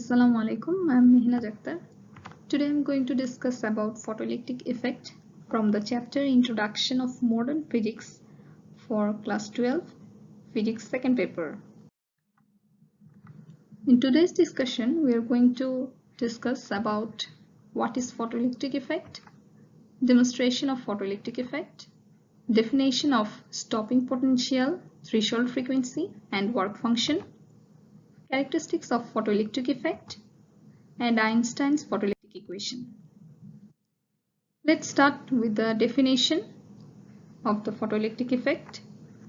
Assalamu alaikum, I am Mihna Akhtar. Today I am going to discuss about photoelectric effect from the chapter Introduction of Modern Physics for class 12 physics second paper. In today's discussion we are going to discuss about what is photoelectric effect, demonstration of photoelectric effect, definition of stopping potential, threshold frequency and work function, characteristics of photoelectric effect, and Einstein's photoelectric equation. Let's start with the definition of the photoelectric effect.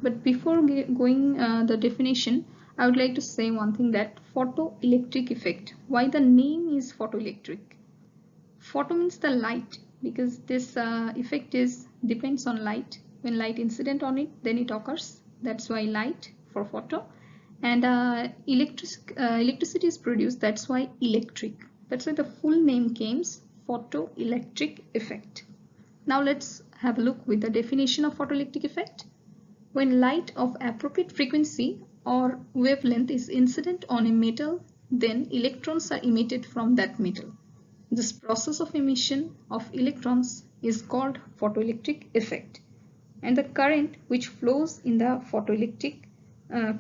But before going the definition, I would like to say one thing, that photoelectric effect. Why the name is photoelectric? Photo means the light, because this effect depends on light. When light incident on it, then it occurs. That's why light for photo. And electricity is produced. That's why electric. That's why the full name came photoelectric effect. Now let's have a look with the definition of photoelectric effect. When light of appropriate frequency or wavelength is incident on a metal, then electrons are emitted from that metal. This process of emission of electrons is called photoelectric effect. And the current which flows in the photoelectric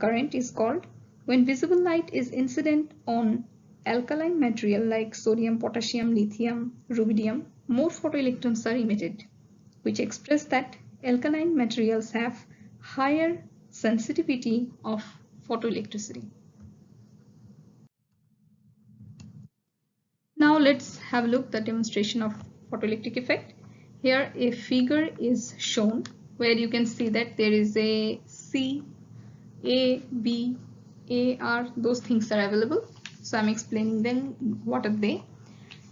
current is called when visible light is incident on alkaline material like sodium, potassium, lithium, rubidium, more photoelectrons are emitted, which express that alkaline materials have higher sensitivity of photoelectricity. Now let's have a look at the demonstration of photoelectric effect. Here a figure is shown where you can see that there is a C, A, B, A, R, those things are available. So I'm explaining them. What are they?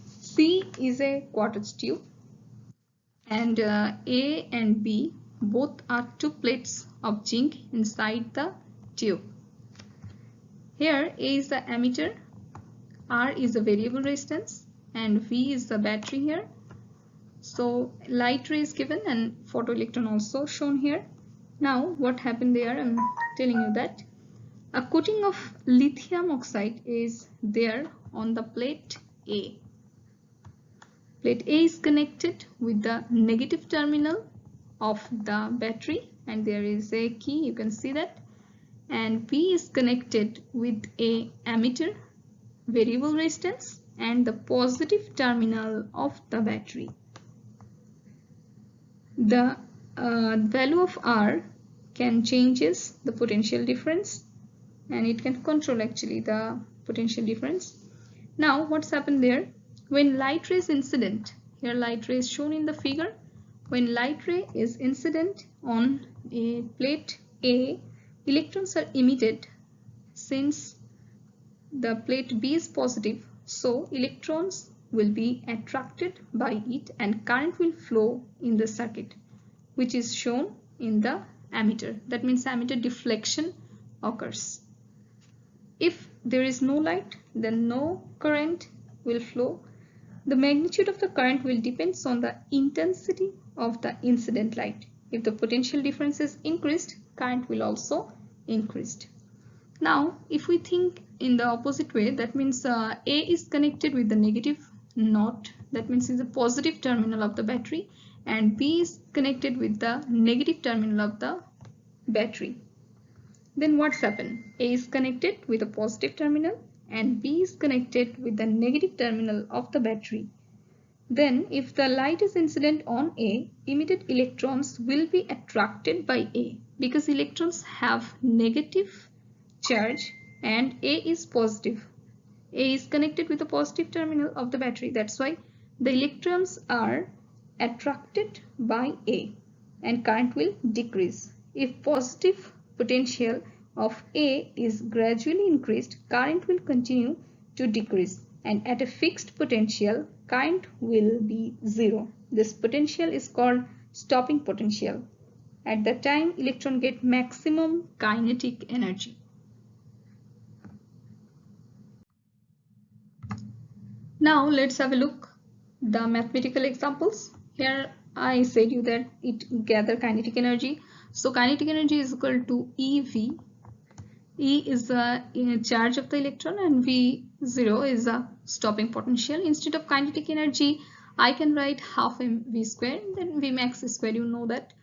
C is a quartz tube, and A and B both are two plates of zinc inside the tube. Here A is the emitter, R is the variable resistance, and V is the battery here. So light ray is given and photoelectron also shown here. Now what happened there, I'm telling you that a coating of lithium oxide is there on the plate A. Plate A is connected with the negative terminal of the battery, and there is a key, you can see that, and B is connected with a emitter, variable resistance, and the positive terminal of the battery. The value of R can changes the potential difference, and it can control actually the potential difference. Now what's happened there, when light ray is incident, here light ray is shown in the figure. When light ray is incident on a plate A, electrons are emitted. Since the plate B is positive, so electrons will be attracted by it and current will flow in the circuit, which is shown in the emitter. That means emitter deflection occurs. If there is no light, then no current will flow. The magnitude of the current will depend on the intensity of the incident light. If the potential difference is increased, current will also increase. Now if we think in the opposite way, that means A is connected with the negative node, that means is the positive terminal of the battery, and B is connected with the negative terminal of the battery. Then what's happened? A is connected with a positive terminal and B is connected with the negative terminal of the battery. Then if the light is incident on A, emitted electrons will be attracted by A, because electrons have negative charge and A is positive. A is connected with the positive terminal of the battery. That's why the electrons are attracted by A and current will decrease. If positive potential of A is gradually increased, current will continue to decrease, and at a fixed potential, current will be zero. This potential is called stopping potential. At that time, electron get maximum kinetic energy. Now let's have a look the mathematical examples. Here I said you that it gather kinetic energy. So kinetic energy is equal to EV E is the charge of the electron and V0 is the stopping potential. Instead of kinetic energy, I can write half mv square, then V max square, you know that.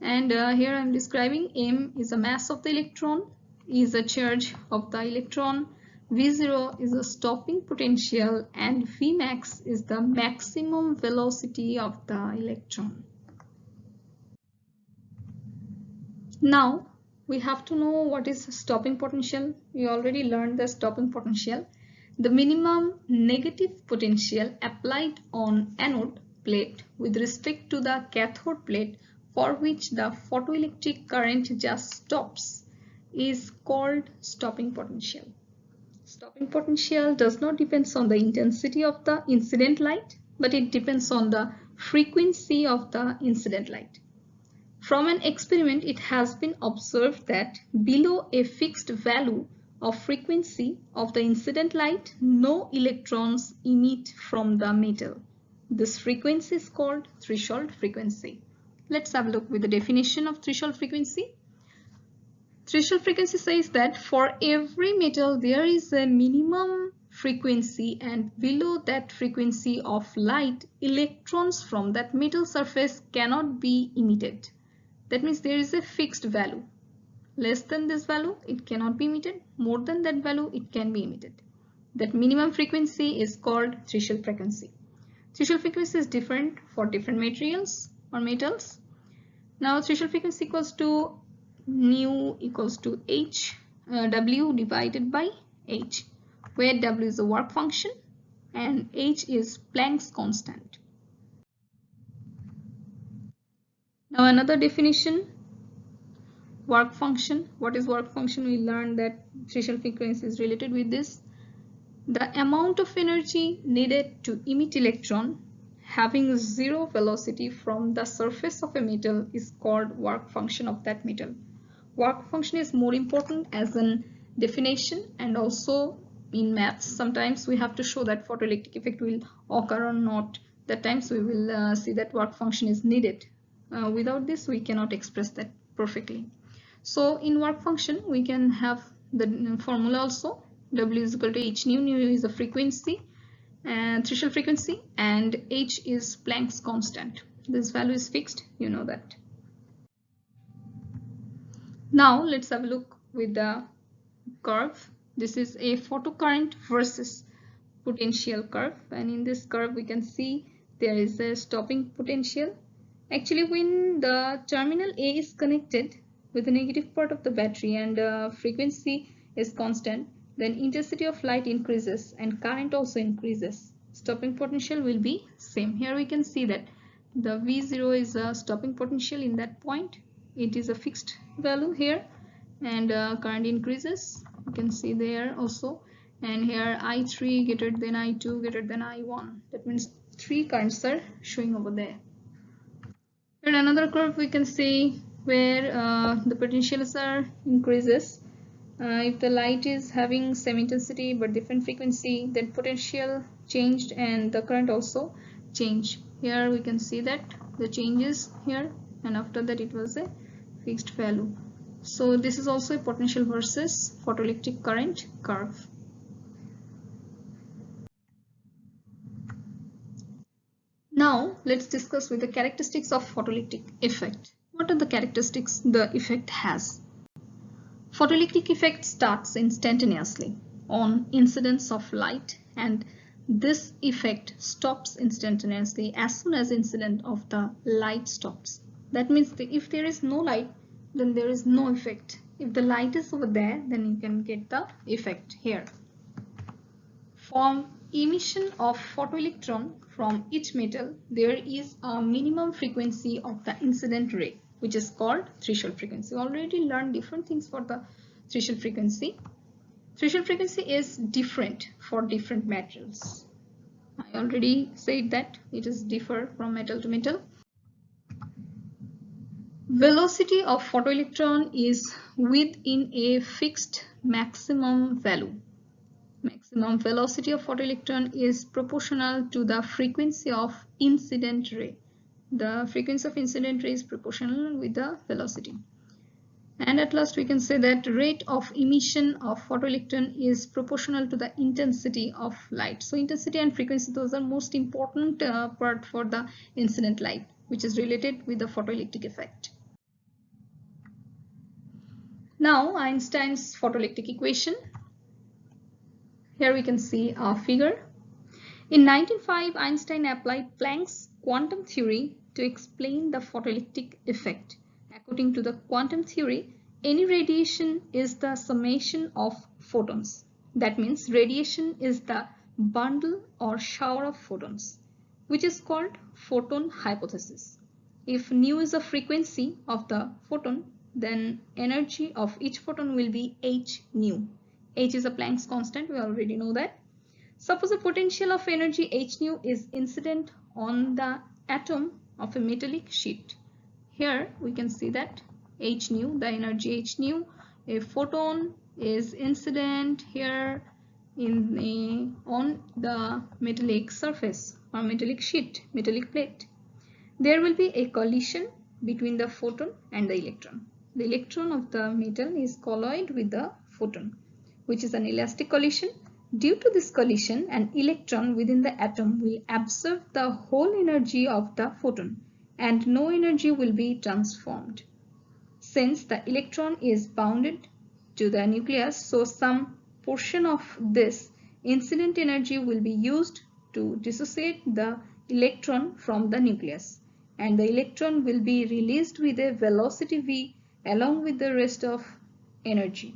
And here I am describing m is the mass of the electron, E is the charge of the electron, V0 is the stopping potential, and V max is the maximum velocity of the electron. Now we have to know what is stopping potential. We already learned the stopping potential. The minimum negative potential applied on anode plate with respect to the cathode plate, for which the photoelectric current just stops, is called stopping potential. Stopping potential does not depend on the intensity of the incident light, but it depends on the frequency of the incident light. From an experiment, it has been observed that below a fixed value of frequency of the incident light, no electrons emit from the metal. This frequency is called threshold frequency. Let's have a look with the definition of threshold frequency. Threshold frequency says that for every metal there is a minimum frequency, and below that frequency of light, electrons from that metal surface cannot be emitted. That means there is a fixed value. Less than this value, it cannot be emitted. More than that value, it can be emitted. That minimum frequency is called threshold frequency. Threshold frequency is different for different materials or metals. Now threshold frequency equals to nu equals to W divided by H, where W is the work function and H is Planck's constant. Now another definition, work function. What is work function? We learned that threshold frequency is related with this. The amount of energy needed to emit electron having zero velocity from the surface of a metal is called work function of that metal. Work function is more important as an definition, and also in maths sometimes we have to show that photoelectric effect will occur or not. That times we will see that work function is needed. Without this we cannot express that perfectly. So in work function we can have the formula also. W is equal to h nu. Nu is the frequency and threshold frequency, and h is Planck's constant. This value is fixed, you know that. Now let's have a look with the curve. This is a photocurrent versus potential curve, and in this curve we can see there is a stopping potential. Actually, when the terminal A is connected with the negative part of the battery and frequency is constant, then intensity of light increases and current also increases. Stopping potential will be same. Here we can see that the V0 is a stopping potential in that point. It is a fixed value here, and current increases. You can see there also, and here I3 greater than I2 greater than I1. That means three currents are showing over there. Here another curve we can see where the potentials are increases. If the light is having same intensity but different frequency, then potential changed and the current also changed. Here we can see that the changes here, and after that it was a fixed value. So this is also a potential versus photoelectric current curve. Now let's discuss with the characteristics of photoelectric effect. What are the characteristics the effect has? Photoelectric effect starts instantaneously on incidence of light, and this effect stops instantaneously as soon as incident of the light stops. That means that if there is no light, then there is no effect. If the light is over there, then you can get the effect here. From emission of photoelectron from each metal, there is a minimum frequency of the incident ray, which is called threshold frequency. We already learned different things for the threshold frequency. Threshold frequency is different for different metals. I already said that it is differ from metal to metal. Velocity of photoelectron is within a fixed maximum value. Maximum velocity of photoelectron is proportional to the frequency of incident ray. The frequency of incident ray is proportional with the velocity. And at last we can say that rate of emission of photoelectron is proportional to the intensity of light. So intensity and frequency, those are most important part for the incident light, which is related with the photoelectric effect. Now Einstein's photoelectric equation. Here we can see a figure. In 1905, Einstein applied Planck's quantum theory to explain the photoelectric effect. According to the quantum theory, any radiation is the summation of photons. That means radiation is the bundle or shower of photons, which is called photon hypothesis. If nu is the frequency of the photon, then energy of each photon will be h nu. H is a Planck's constant, we already know that. Suppose the potential of energy h nu is incident on the atom of a metallic sheet. Here we can see that h nu, the energy h nu, a photon is incident here on the metallic surface or metallic sheet, metallic plate. There will be a collision between the photon and the electron. The electron of the metal is colloid with the photon, which is an elastic collision. Due to this collision, an electron within the atom will absorb the whole energy of the photon and no energy will be transformed. Since the electron is bounded to the nucleus, so some portion of this incident energy will be used to dissociate the electron from the nucleus, and the electron will be released with a velocity v along with the rest of energy.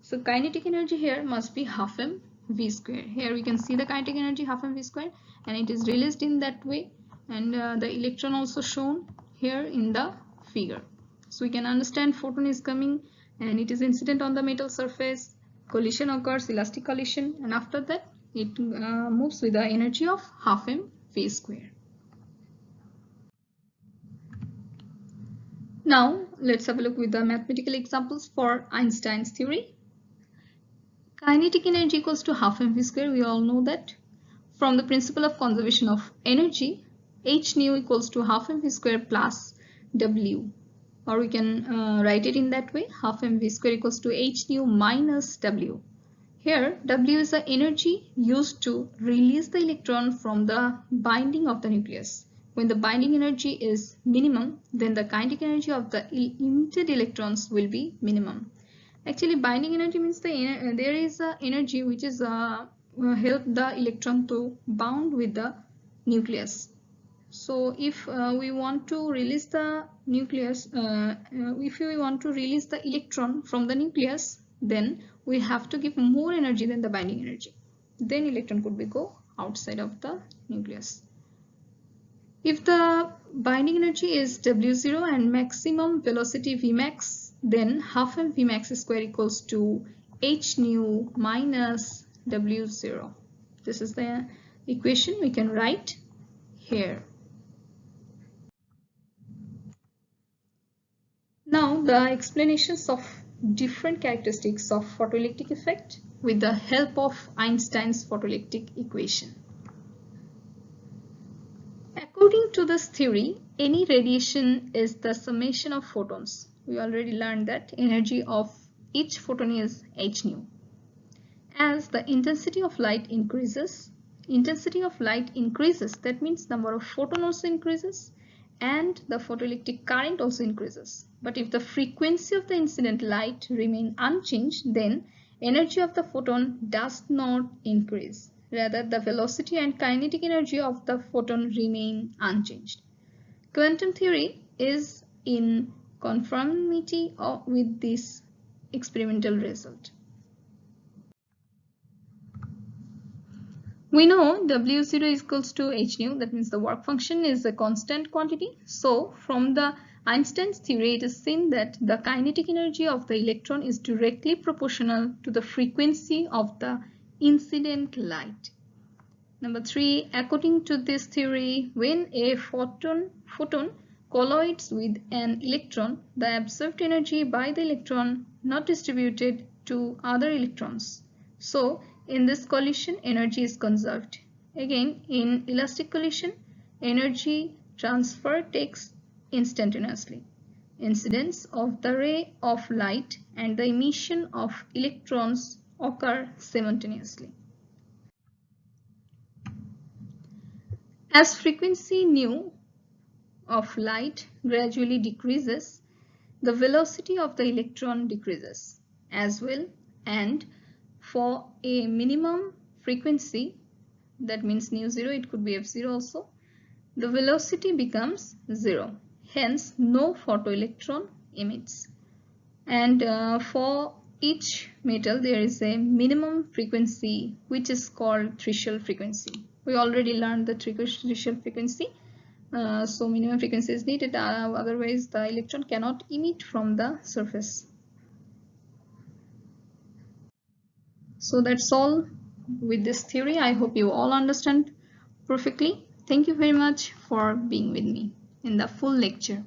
So kinetic energy here must be half m v square. Here we can see the kinetic energy half m v square, and it is released in that way, and the electron also shown here in the figure. So we can understand photon is coming and it is incident on the metal surface, collision occurs, elastic collision, and after that it moves with the energy of half m v square. Now let's have a look with the mathematical examples for Einstein's theory. Kinetic energy equals to half mv square. We all know that. From the principle of conservation of energy, h nu equals to half mv square plus w, or we can write it in that way, half mv square equals to h nu minus w. Here w is the energy used to release the electron from the binding of the nucleus. When the binding energy is minimum, then the kinetic energy of the emitted electrons will be minimum. Actually, binding energy means there is a energy which is help the electron to bound with the nucleus. So if we want to release the nucleus, if we want to release the electron from the nucleus, then we have to give more energy than the binding energy. Then electron could be go outside of the nucleus. If the binding energy is W0 and maximum velocity Vmax, then half m Vmax square equals to h nu minus W0. This is the equation we can write here. Now the explanations of different characteristics of photoelectric effect with the help of Einstein's photoelectric equation. According to this theory, any radiation is the summation of photons. We already learned that energy of each photon is h nu. As the intensity of light increases, that means number of photons also increases and the photoelectric current also increases. But if the frequency of the incident light remain unchanged, then energy of the photon does not increase. Rather, the velocity and kinetic energy of the photon remain unchanged. Quantum theory is in conformity with this experimental result. We know W0 is equals to h nu, that means the work function is a constant quantity. So from the Einstein's theory, it is seen that the kinetic energy of the electron is directly proportional to the frequency of the incident light. Number 3, according to this theory, when a photon colloids with an electron, the absorbed energy by the electron not distributed to other electrons. So in this collision, energy is conserved. Again, in elastic collision, energy transfer takes instantaneously. incidence of the ray of light and the emission of electrons occur simultaneously. As frequency nu of light gradually decreases, the velocity of the electron decreases as well, and for a minimum frequency, that means nu 0, it could be f0 also, the velocity becomes 0. Hence, no photoelectron emits. And for each metal, there is a minimum frequency which is called threshold frequency. We already learned the threshold frequency. So minimum frequency is needed, otherwise the electron cannot emit from the surface. So that's all with this theory. I hope you all understand perfectly. Thank you very much for being with me in the full lecture.